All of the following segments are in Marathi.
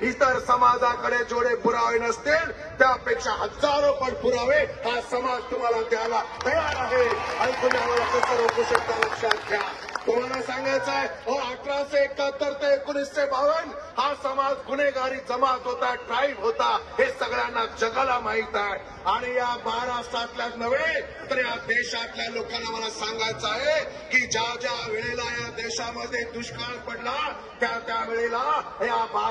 इतर समाजाकडे जेवढे पुरावे नसतील त्यापेक्षा हजारो पट पुरावे हा समाज तुम्हाला द्यायला तयार आहे आणि तुम्ही आम्हाला कसं रोखू शकता लक्षात घ्या। तुम्हाला सांगायचं आहे 1871 ते 1952 हा समाज गुन्हेगारी जमात होता, ट्राईब होता, हे सगळ्यांना जगाला माहित आहे। आणि या महाराष्ट्रातल्याच नव्हे तर या देशातल्या लोकांना मला सांगायचं आहे की ज्या ज्या वेळेला या देशामध्ये दुष्काळ पडला त्या वेळेला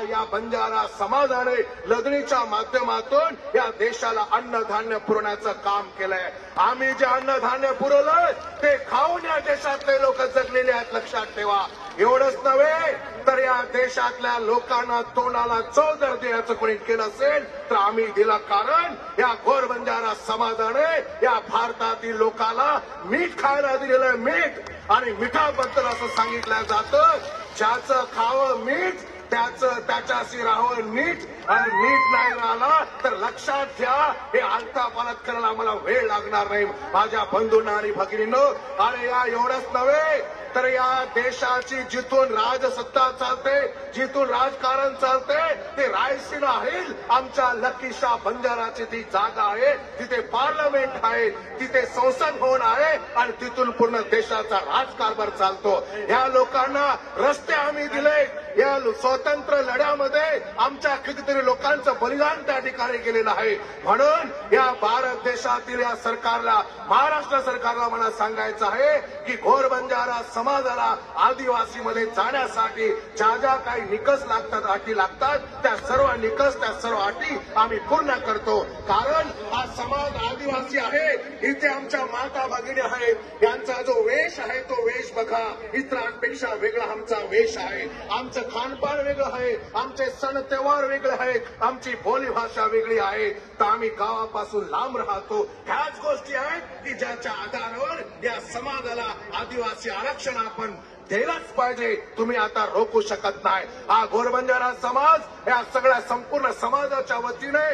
या बंजारा समाजाने लढणीच्या माध्यमातून या देशाला अन्नधान्य पुरवण्याचं काम केलंय। आम्ही जे अन्नधान्य पुरवलं ते खाऊन या देशातले लोक जगलेले आहेत, लक्षात ठेवा। एवढंच नव्हे तर या देशातल्या लोकांना तोंडाला चव जर द्यायचं कोणी केलं असेल तर आम्ही दिला, कारण या घोर बंजारा समाजाने या भारतातील लोकांना मीठ खायला दिलेलं मीठ आणि मिठाबद्दल असं सांगितलं जातं ज्याचं खावं मीठ त्याच्याशी राहावं नीट आणि नीट नाही राहिला तर लक्षात घ्या हे आलतापालत करायला आम्हाला वेळ लागणार नाही माझ्या बंधूंना आणि भगिनींनो। आणि या एवढंच नव्हे तर या देशाची जिथून राजसत्ता चालते, जिथून राजकारण चालते ते रायसीना हिल आमच्या लकीशा बंजाराची ती जागा आहे, तिथे पार्लमेंट आहे, तिथे संसद भवन आहे आणि तिथून पूर्ण देशाचा राजकारभार चालतो। या लोकांना रस्ते आम्ही दिले, या स्वतंत्र लढ्यामध्ये आमच्या कितीतरी लोकांचं बलिदान त्या ठिकाणी गेलेलं आहे। म्हणून या भारत देशातील या सरकारला, महाराष्ट्र सरकारला मला सांगायचं आहे की घोर बंजारा समाजाला आदिवासीमध्ये जाण्यासाठी ज्या ज्या काही निकष लागतात, अटी लागतात, त्या सर्व निकष, त्या सर्व अटी आम्ही पूर्ण करतो। कारण हा समाज आदिवासी आहे, इथे आमच्या माता भगिनी आहेत, यांचा जो वेश आहे तो वेश बघा, इतरांपेक्षा वेगळा आमचा वेश आहे, आमचं खानपान वेगळं आहे, आमचे सण त्योहार वेगळे आहेत, आमची बोली भाषा वेगळी आहे, तर आम्ही गावापासून लांब राहतो। ह्याच गोष्टी आहेत की ज्याच्या आधारावर या समाजाला आदिवासी आरक्षण आपण द्यायलाच पाहिजे, तुम्ही आता रोखू शकत नाही। हा घोरबंजारा समाज या सगळ्या संपूर्ण समाजाच्या वतीने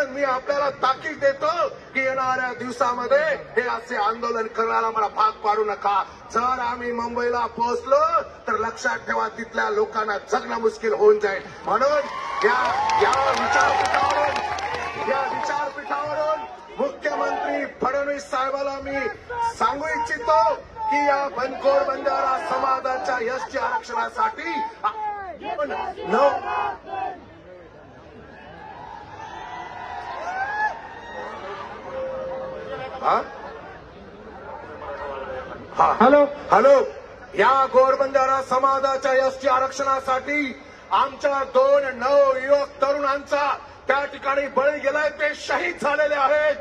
मी आपल्याला ताकीद देतो की येणाऱ्या दिवसामध्ये हे असे आंदोलन करण्याला मला भाग पाडू नका। जर आम्ही मुंबईला पोहोचलो तर लक्षात ठेवा तिथल्या लोकांना जगणं मुश्किल होऊन जाईल। म्हणून या विचारपीठावरून मुख्यमंत्री फडणवीस साहेबांना मी सांगू इच्छितो की या घोर बंजारा समाजाच्या एसटी आरक्षणासाठी हॅलो या घोर बंजारा समाजाच्या एसटी आरक्षणासाठी आमच्या 2 नवयुवक तरुणांचा त्या ठिकाणी बळी गेलाय, ते शहीद झालेले आहेत।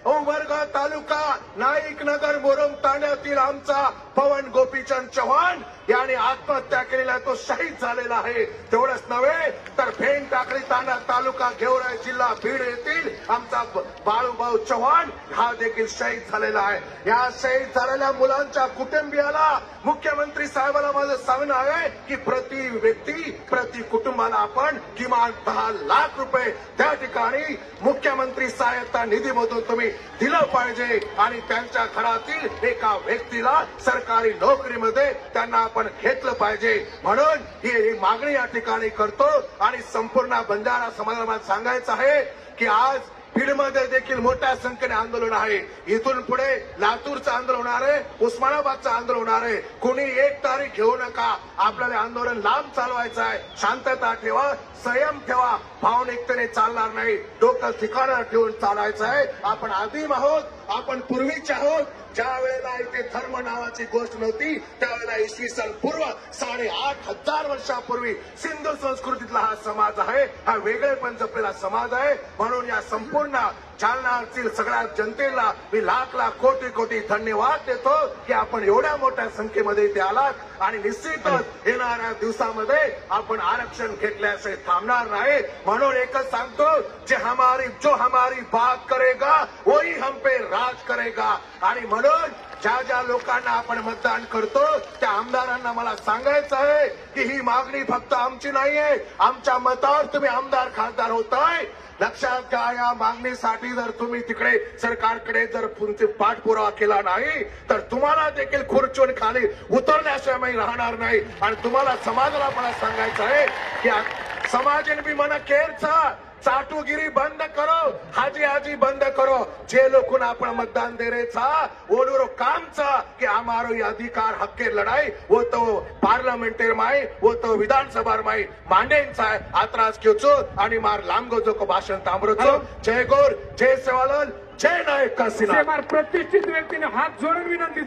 उमरगा तालुका नाईक नगर मोरम तांड्यातील आमचा पवन गोपीचंद चव्हाण याने आत्महत्या केलेला, तो शहीद झालेला आहे। तेवढंच नव्हे तर भेंड टाकळी तांडा तालुका गेवराई जिल्हा बीड येथील आमचा बाळूभाऊ चव्हाण हा देखील शहीद झालेला आहे। या शहीद झालेल्या मुलांच्या कुटुंबियाला मुख्यमंत्री साहेबांना माझं सांगणं आहे की प्रति व्यक्ती प्रति कुटुंबाला आपण किमान 10 लाख रुपये त्या ठिकाणी मुख्यमंत्री सहायता निधीमधून तुम्ही दिलं पाहिजे आणि त्यांच्या घरातील एका व्यक्तीला सरकारी नोकरीमध्ये त्यांना आपण घेतलं पाहिजे। म्हणून ही मागणी या ठिकाणी करतो आणि संपूर्ण बंजारा समाजाला सांगायचं आहे की आज बीडमध्ये देखील मोठ्या संख्येने आंदोलन आहे, इथून पुढे लातूरचं आंदोलन होणार आहे, उस्मानाबादचं आंदोलन होणार आहे। कुणी एक तारीख घेऊ नका, आपल्याला आंदोलन लांब चालवायचं आहे, शांतता ठेवा, संयम ठेवा, भावनिकतेने चालणार नाही, डोकं ठिकाणावर ठेवून चालायचं आहे। आपण आदिम आहोत, आपण पूर्वीचे आहोत, ज्या वेळेला इथे धर्म नावाची गोष्ट नव्हती त्यावेळेला इसवी सन पूर्व 8,500 वर्षापूर्वी सिंधू संस्कृतीतला हा समाज आहे, हा वेगळेपण जपलेला समाज आहे। म्हणून या संपूर्ण जालनातील सगळ्या जनतेला मी लाख कोटी कोटी धन्यवाद देतो की आपण एवढ्या मोठ्या संख्येमध्ये इथे आलात आणि निश्चितच येणाऱ्या दिवसामध्ये आपण आरक्षण घेतल्याशिवाय थांबणार नाही। म्हणून एकच सांगतो, जो हमारी बात करेगा वही हम पे राज करेगा। आणि म्हणून ज्या लोकांना आपण मतदान करतो त्या आमदारांना मला सांगायचं आहे की ही मागणी फक्त आमची नाहीये, आमच्या मतावर तुम्ही आमदार खासदार होताय, लक्षात घ्या। या मागणीसाठी जर तुम्ही तिकडे सरकारकडे जर तुमचे पाठपुरावा केला नाही तर तुम्हाला देखील खुर्चीवर खाली उतरण्याशिवाय राहणार नाही। आणि तुम्हाला समाजाला मला सांगायचं आहे की समाज भी मन केर छा चाटुगिरी बंद करो, हाजी हाजी बंद करो। जे लोग आपण मतदान दे रहे था वो लोग काम था कि हमारो ये अधिकार हक के लड़ाई वो तो पार्लियामेंटेर माई वो तो विधानसभा माई मांडेंचा आहे। आत्रास क्योचो आणि मार लांबगोजो को भाषण तांबरोचो। जय गौर, जय सेवालाल, जय नायक काशीनाथ। प्रतिष्ठित व्यक्तीने हात जोडून विनंती